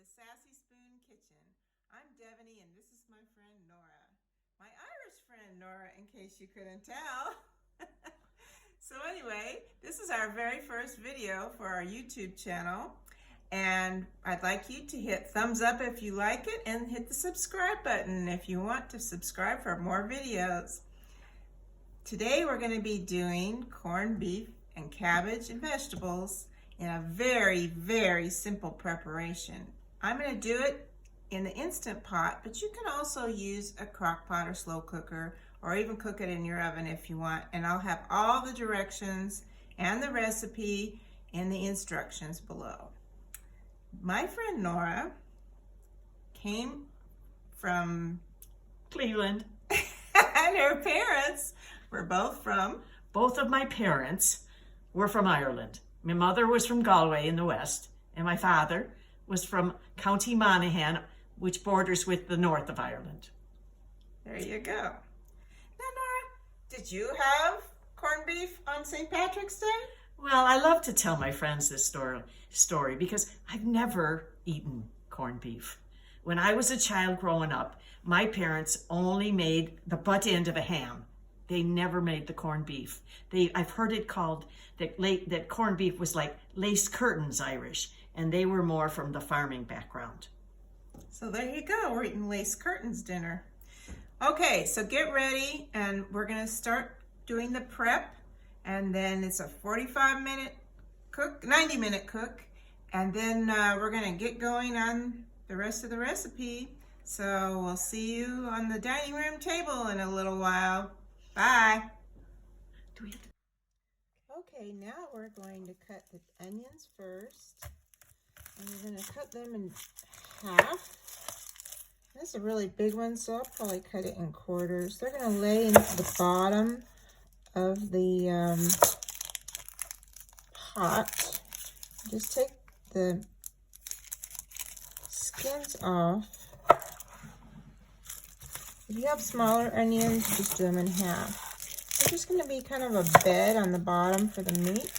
Sassy Spoon Kitchen. I'm Devaney and this is my friend Nora. My Irish friend Nora, in case you couldn't tell. So anyway, this is our very first video for our YouTube channel. And I'd like you to hit thumbs up if you like it and hit the subscribe button if you want to subscribe for more videos. Today we're going to be doing corned beef and cabbage and vegetables in a very, very simple preparation. I'm going to do it in the Instant Pot, but you can also use a crock pot or slow cooker, or even cook it in your oven if you want. And I'll have all the directions and the recipe in the instructions below. My friend Nora came from Cleveland. and her parents were both from? Both of my parents were from Ireland. My mother was from Galway in the west, and my father was from County Monaghan, which borders with the north of Ireland. There you go. Now, Nora, did you have corned beef on St. Patrick's Day? Well, I love to tell my friends this story because I've never eaten corned beef. When I was a child growing up, my parents only made the butt end of a ham. They never made the corned beef. I've heard it called that corned beef was like lace curtains Irish, and they were more from the farming background. So there you go, we're eating lace curtains dinner. Okay, so get ready and we're gonna start doing the prep, and then it's a 45-minute cook, 90-minute cook, and then we're gonna get going on the rest of the recipe. So we'll see you on the dining room table in a little while. Bye. Okay, now we're going to cut the onions first. And we're going to cut them in half. This is a really big one, so I'll probably cut it in quarters. They're going to lay into the bottom of the pot. Just take the skins off. If you have smaller onions, just do them in half. They're just going to be kind of a bed on the bottom for the meat.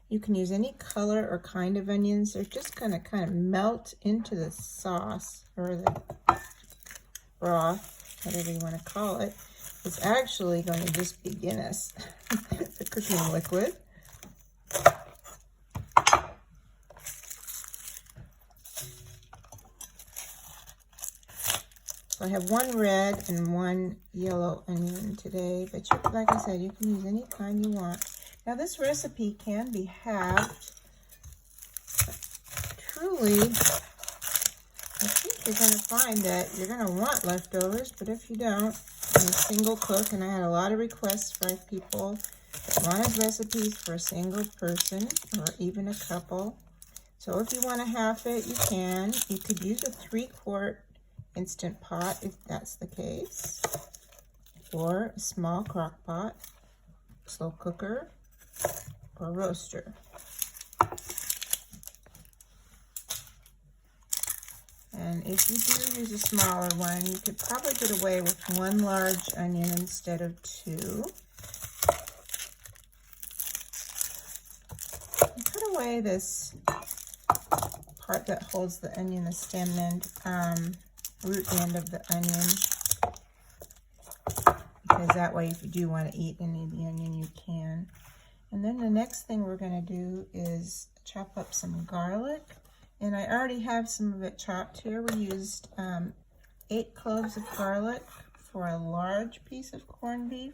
You can use any color or kind of onions. They're just going to kind of melt into the sauce or the broth, whatever you want to call it. It's actually going to just be Guinness, the cooking liquid. So I have one red and one yellow onion today, but you, like I said, you can use any kind you want. Now this recipe can be halved. Truly, I think you're going to find that you're going to want leftovers, but if you don't, in a single cook, and I had a lot of requests by people that wanted recipes for a single person or even a couple. So if you want to half it, you can. You could use a 3-quart Instant Pot if that's the case, or a small crock pot, slow cooker, or roaster. And if you do use a smaller one, you could probably get away with 1 large onion instead of 2. And cut away this part that holds the onion, the stem end, root end of the onion, because that way if you do want to eat any of the onion, you can. And then the next thing we're going to do is chop up some garlic, and I already have some of it chopped here. We used 8 cloves of garlic for a large piece of corned beef.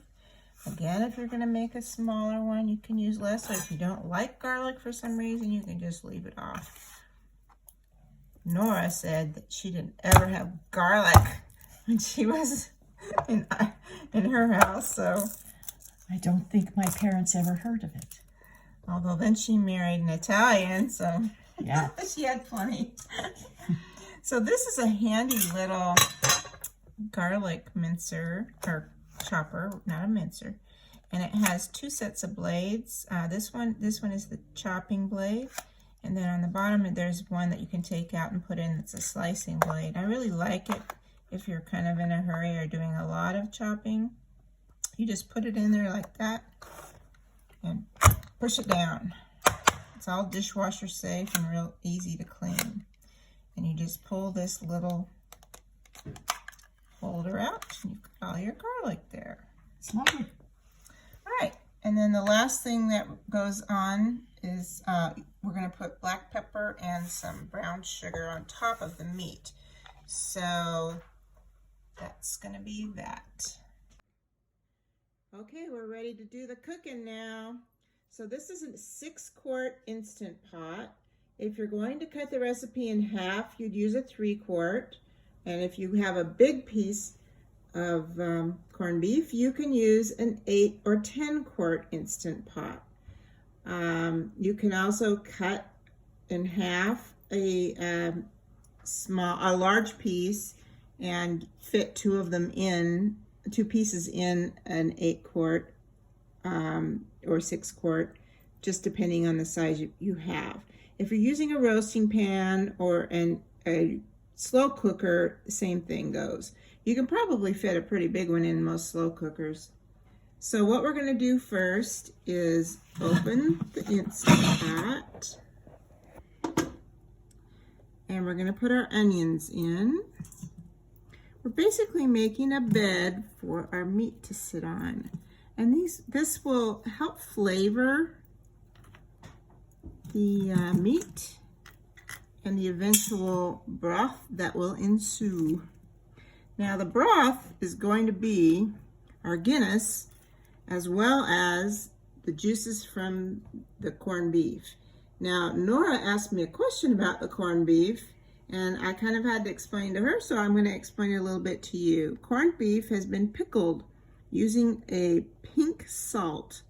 Again, if you're going to make a smaller one, you can use less, or if you don't like garlic for some reason, you can just leave it off. Nora said that she didn't ever have garlic when she was in her house, so I don't think my parents ever heard of it. Although then she married an Italian, so yeah, she had plenty. So this is a handy little garlic mincer, or chopper, not a mincer, and it has 2 sets of blades. This one is the chopping blade. And then on the bottom, there's one that you can take out and put in. It's a slicing blade. I really like it if you're kind of in a hurry or doing a lot of chopping. You just put it in there like that and push it down. It's all dishwasher safe and real easy to clean. And you just pull this little holder out, and you've got all your garlic there. It's lovely. All right, and then the last thing that goes on is we're going to put black pepper and some brown sugar on top of the meat. So that's going to be that. Okay, we're ready to do the cooking now. So this is a 6-quart Instant Pot. If you're going to cut the recipe in half, you'd use a 3-quart. And if you have a big piece of corned beef, you can use an 8 or 10-quart Instant Pot. You can also cut in half a large piece and fit 2 pieces in an 8-quart or 6-quart, just depending on the size you have. If you're using a roasting pan or a slow cooker, the same thing goes. You can probably fit a pretty big one in most slow cookers. So what we're going to do first is open the Instant Pot. And we're going to put our onions in. We're basically making a bed for our meat to sit on. And this will help flavor the meat and the eventual broth that will ensue. Now the broth is going to be our Guinness as well as the juices from the corned beef. Now Nora asked me a question about the corned beef, and I kind of had to explain to her, so I'm going to explain it a little bit to you. Corned beef has been pickled using a pink salt,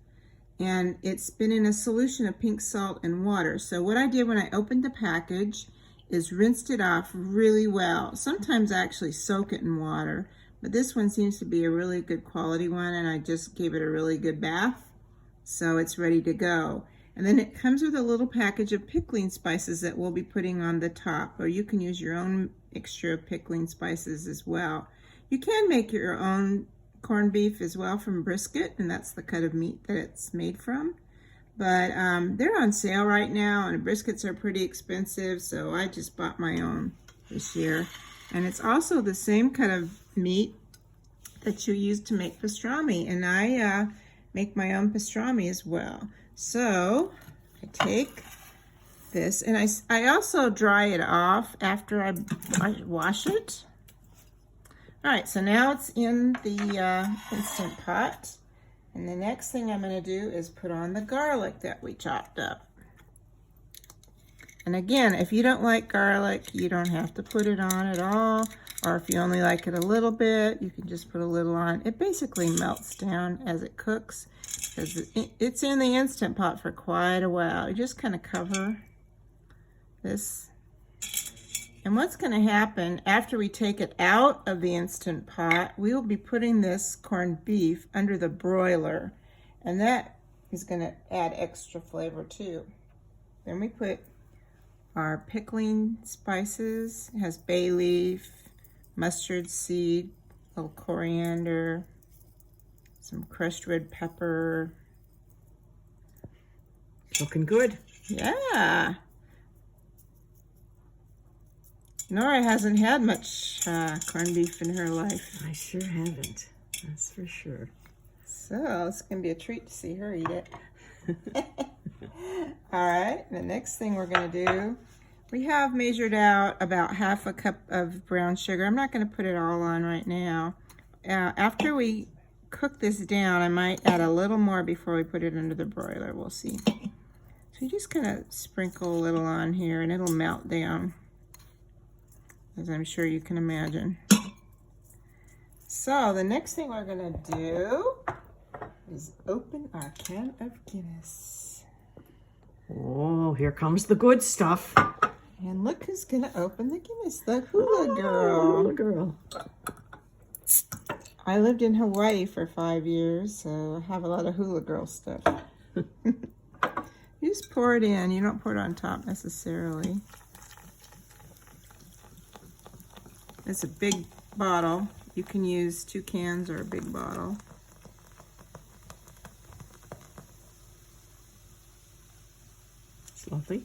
and it's been in a solution of pink salt and water. So what I did when I opened the package is rinsed it off really well. Sometimes I actually soak it in water, but this one seems to be a really good quality one, and I just gave it a really good bath, so it's ready to go. And then it comes with a little package of pickling spices that we'll be putting on the top, or you can use your own mixture of pickling spices as well. You can make your own corned beef as well from brisket, and that's the cut of meat that it's made from. But they're on sale right now, and briskets are pretty expensive, so I just bought my own this year. And it's also the same cut of meat that you use to make pastrami, and I make my own pastrami as well. So I take this, and I also dry it off after I wash it. All right, so now it's in the Instant Pot. And the next thing I'm going to do is put on the garlic that we chopped up. And again, if you don't like garlic, you don't have to put it on at all. Or if you only like it a little bit, you can just put a little on. It basically melts down as it cooks, because it's in the Instant Pot for quite a while. You just kind of cover this. And what's going to happen after we take it out of the Instant Pot, we will be putting this corned beef under the broiler, and that is going to add extra flavor too. Then we put our pickling spices. It has bay leaf, mustard seed, a little coriander, some crushed red pepper. Looking good. Yeah. Nora hasn't had much corned beef in her life. I sure haven't. That's for sure. So it's going to be a treat to see her eat it. All right, the next thing we're going to do, we have measured out about ½ a cup of brown sugar. I'm not going to put it all on right now. After we cook this down, I might add a little more before we put it under the broiler. We'll see. So you just kind of sprinkle a little on here, and it'll melt down, as I'm sure you can imagine. So the next thing we're going to do is open our can of Guinness. Oh, here comes the good stuff. And look who's going to open the Guinness, the hula girl. Hula girl. I lived in Hawaii for 5 years, so I have a lot of hula girl stuff. You just pour it in. You don't pour it on top necessarily. It's a big bottle. You can use 2 cans or a big bottle. That's lovely.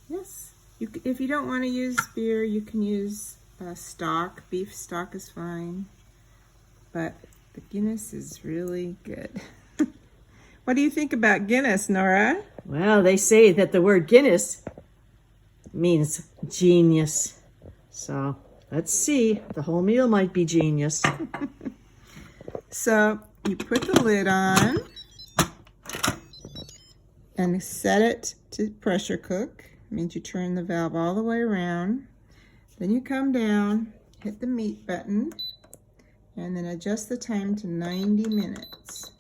Yes. If you don't want to use beer, you can use stock. Beef stock is fine. But the Guinness is really good. What do you think about Guinness, Nora? Well, they say that the word Guinness means genius. So let's see. The whole meal might be genius. So you put the lid on and set it to pressure cook. It means you turn the valve all the way around. Then you come down, hit the meat button, and then adjust the time to 90 minutes.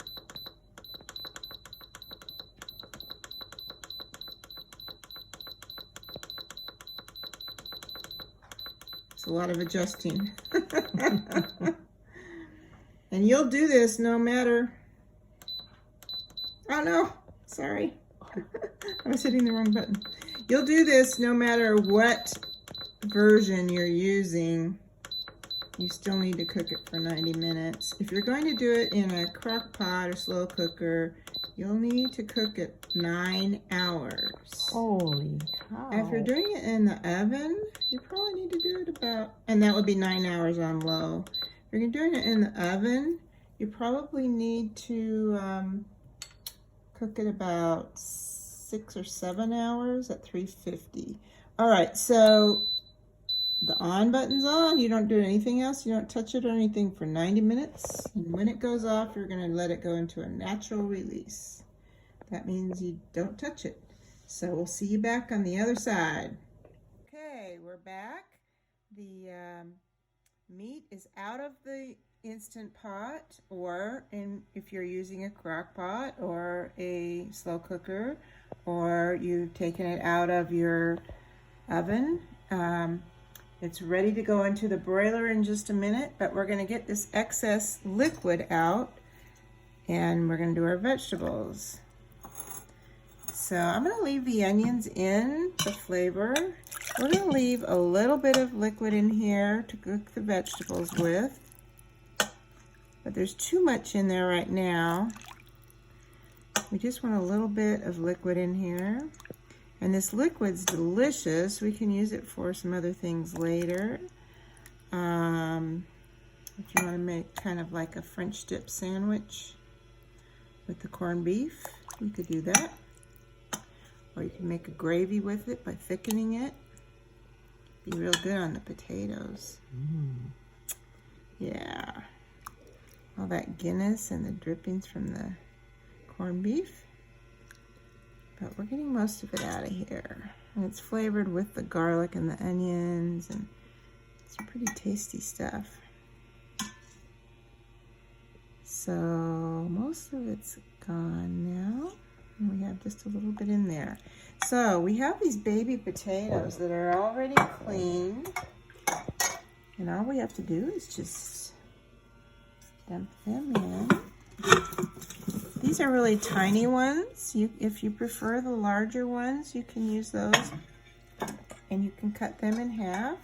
It's a lot of adjusting. And you'll do this no matter... Oh no, sorry. I was hitting the wrong button. You'll do this no matter what version you're using. You still need to cook it for 90 minutes. If you're going to do it in a crock pot or slow cooker, you'll need to cook it 9 hours. Holy cow. If you're doing it in the oven, you probably need to do it about, and that would be 9 hours on low. If you're doing it in the oven, you probably need to cook it about 6 or 7 hours at 350. All right, so the on button's on. You don't do anything else. You don't touch it or anything for 90 minutes. And when it goes off, you're going to let it go into a natural release. That means you don't touch it. So we'll see you back on the other side. Okay, we're back. The meat is out of the Instant Pot, or if you're using a crock pot or a slow cooker, or you've taken it out of your oven. It's ready to go into the broiler in just a minute, but we're going to get this excess liquid out and we're going to do our vegetables. So I'm going to leave the onions in the flavor. We're going to leave a little bit of liquid in here to cook the vegetables with, but there's too much in there right now. We just want a little bit of liquid in here. And this liquid's delicious. We can use it for some other things later. If you want to make kind of like a French dip sandwich with the corned beef, you could do that. Or you can make a gravy with it by thickening it. Be real good on the potatoes. Yeah. All that Guinness and the drippings from the corned beef. But we're getting most of it out of here. And it's flavored with the garlic and the onions, and it's pretty tasty stuff. So most of it's gone now. And we have just a little bit in there. So we have these baby potatoes that are already cleaned. And all we have to do is just dump them in. These are really tiny ones. If you prefer the larger ones, you can use those. And you can cut them in half.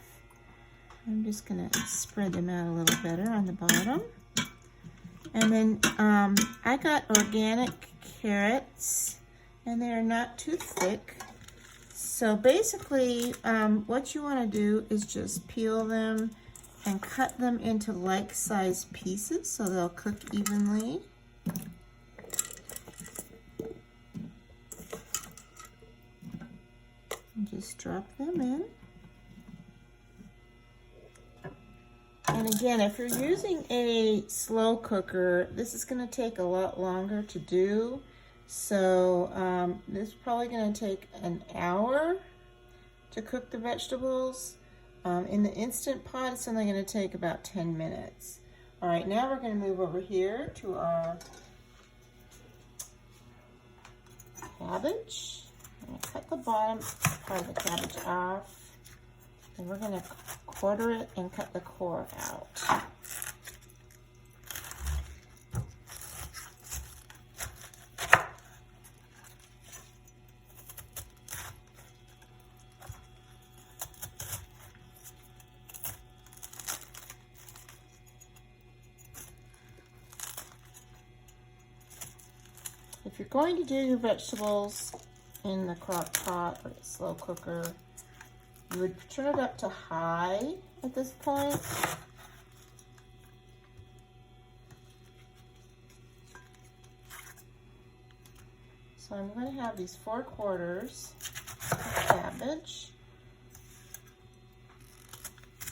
I'm just going to spread them out a little better on the bottom. And then I got organic carrots, and they're not too thick. So basically, what you want to do is just peel them and cut them into like-sized pieces so they'll cook evenly. And just drop them in. And again, if you're using a slow cooker, this is going to take a lot longer to do. So this is probably going to take an hour to cook the vegetables. In the Instant Pot, it's only going to take about 10 minutes. All right, now we're going to move over here to our cabbage. I'm going to cut the bottom part of the cabbage off. And we're going to quarter it and cut the core out. If you're going to do your vegetables in the crock pot or slow cooker. You would turn it up to high at this point. So I'm going to have these 4 quarters of cabbage.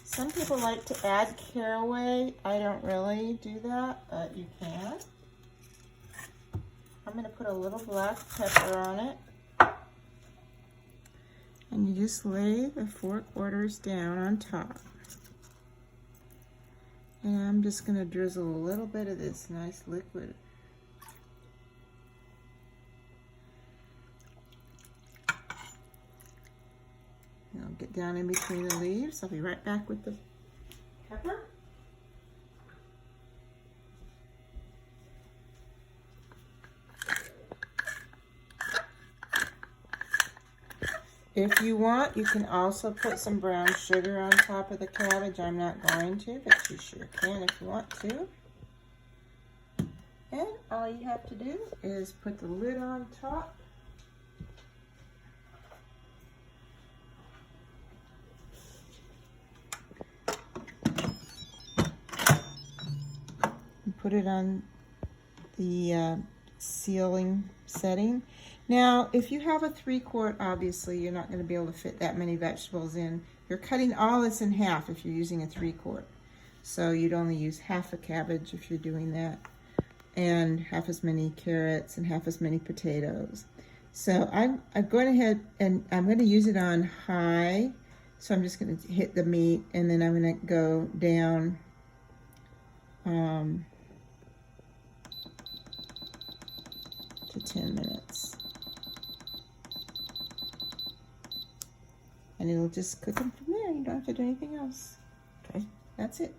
Some people like to add caraway. I don't really do that, but you can. I'm going to put a little black pepper on it. And you just lay the 4 quarters down on top. And I'm just going to drizzle a little bit of this nice liquid. And I'll get down in between the leaves. I'll be right back with the pepper. If you want, you can also put some brown sugar on top of the cabbage. I'm not going to, but you sure can if you want to. And all you have to do is put the lid on top. And put it on the sealing setting. Now, if you have a 3 quart, obviously you're not going to be able to fit that many vegetables in. You're cutting all this in half if you're using a 3 quart. So you'd only use half a cabbage if you're doing that, and half as many carrots and half as many potatoes. So I'm going ahead and I'm going to use it on high. So I'm just going to hit the meat, and then I'm going to go down to 10 minutes. And it'll just cook them from there. You don't have to do anything else. Okay, that's it.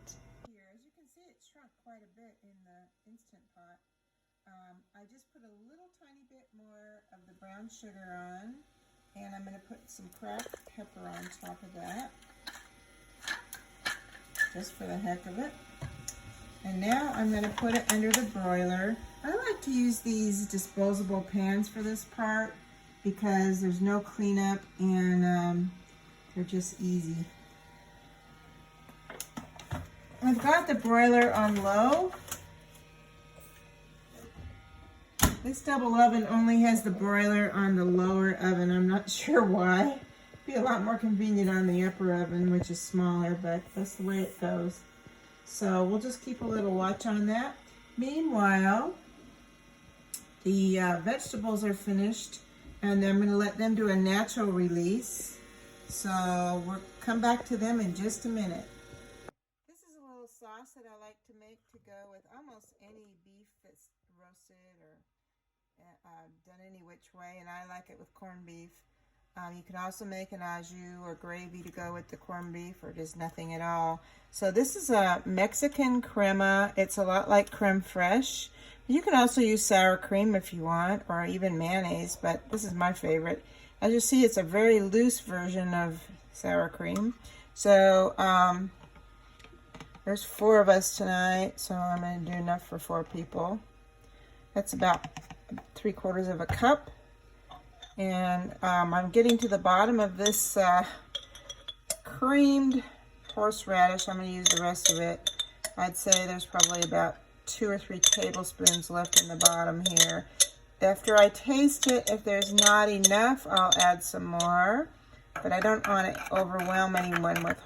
Here, as you can see, it shrunk quite a bit in the Instant Pot. I just put a little tiny bit more of the brown sugar on, and I'm going to put some cracked pepper on top of that, just for the heck of it. And now I'm going to put it under the broiler. I like to use these disposable pans for this part because there's no cleanup, and they're just easy. I've got the broiler on low. This double oven only has the broiler on the lower oven. I'm not sure why. It'd be a lot more convenient on the upper oven, which is smaller, but that's the way it goes. So we'll just keep a little watch on that. Meanwhile, the vegetables are finished, and I'm going to let them do a natural release. So we'll come back to them in just a minute. This is a little sauce that I like to make to go with almost any beef that's roasted or done any which way, and I like it with corned beef. You can also make an au jus or gravy to go with the corned beef, or just nothing at all. So this is a Mexican crema. It's a lot like creme fraiche. You can also use sour cream if you want, or even mayonnaise, but this is my favorite. As you see, it's a very loose version of sour cream. So there's 4 of us tonight, so I'm going to do enough for 4 people. That's about 3/4 of a cup. And I'm getting to the bottom of this creamed horseradish. I'm going to use the rest of it. I'd say there's probably about 2 or 3 tablespoons left in the bottom here. After I taste it, if there's not enough, I'll add some more. But I don't want to overwhelm anyone with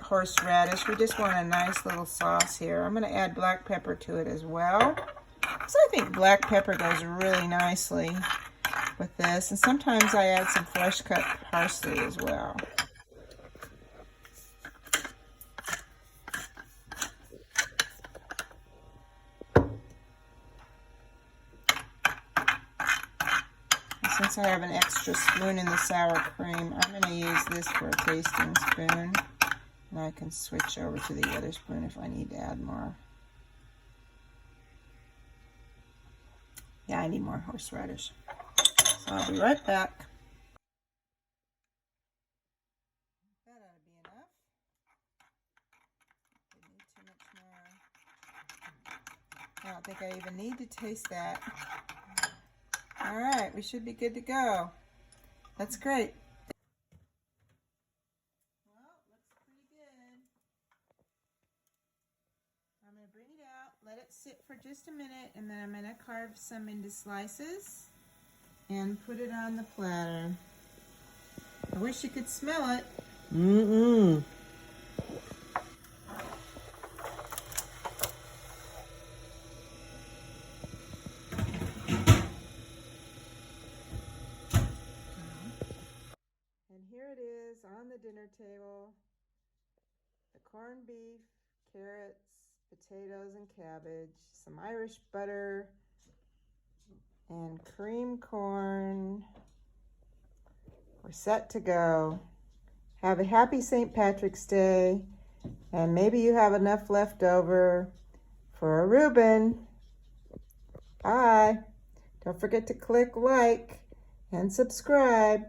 horseradish. We just want a nice little sauce here. I'm going to add black pepper to it as well. So I think black pepper goes really nicely with this. And sometimes I add some fresh cut parsley as well. Since I have an extra spoon in the sour cream, I'm going to use this for a tasting spoon. And I can switch over to the other spoon if I need to add more. Yeah, I need more horseradish. So I'll be right back. That ought to be enough. Didn't need too much more. I don't think I even need to taste that. All right, we should be good to go. That's great. Well, looks pretty good. I'm going to bring it out, let it sit for just a minute, and then I'm going to carve some into slices and put it on the platter. I wish you could smell it. Mm-mm. And here it is on the dinner table. The corned beef, carrots, potatoes, and cabbage, some Irish butter, and cream corn. We're set to go. Have a happy St. Patrick's Day, and maybe you have enough left over for a Reuben. Bye. Don't forget to click like and subscribe.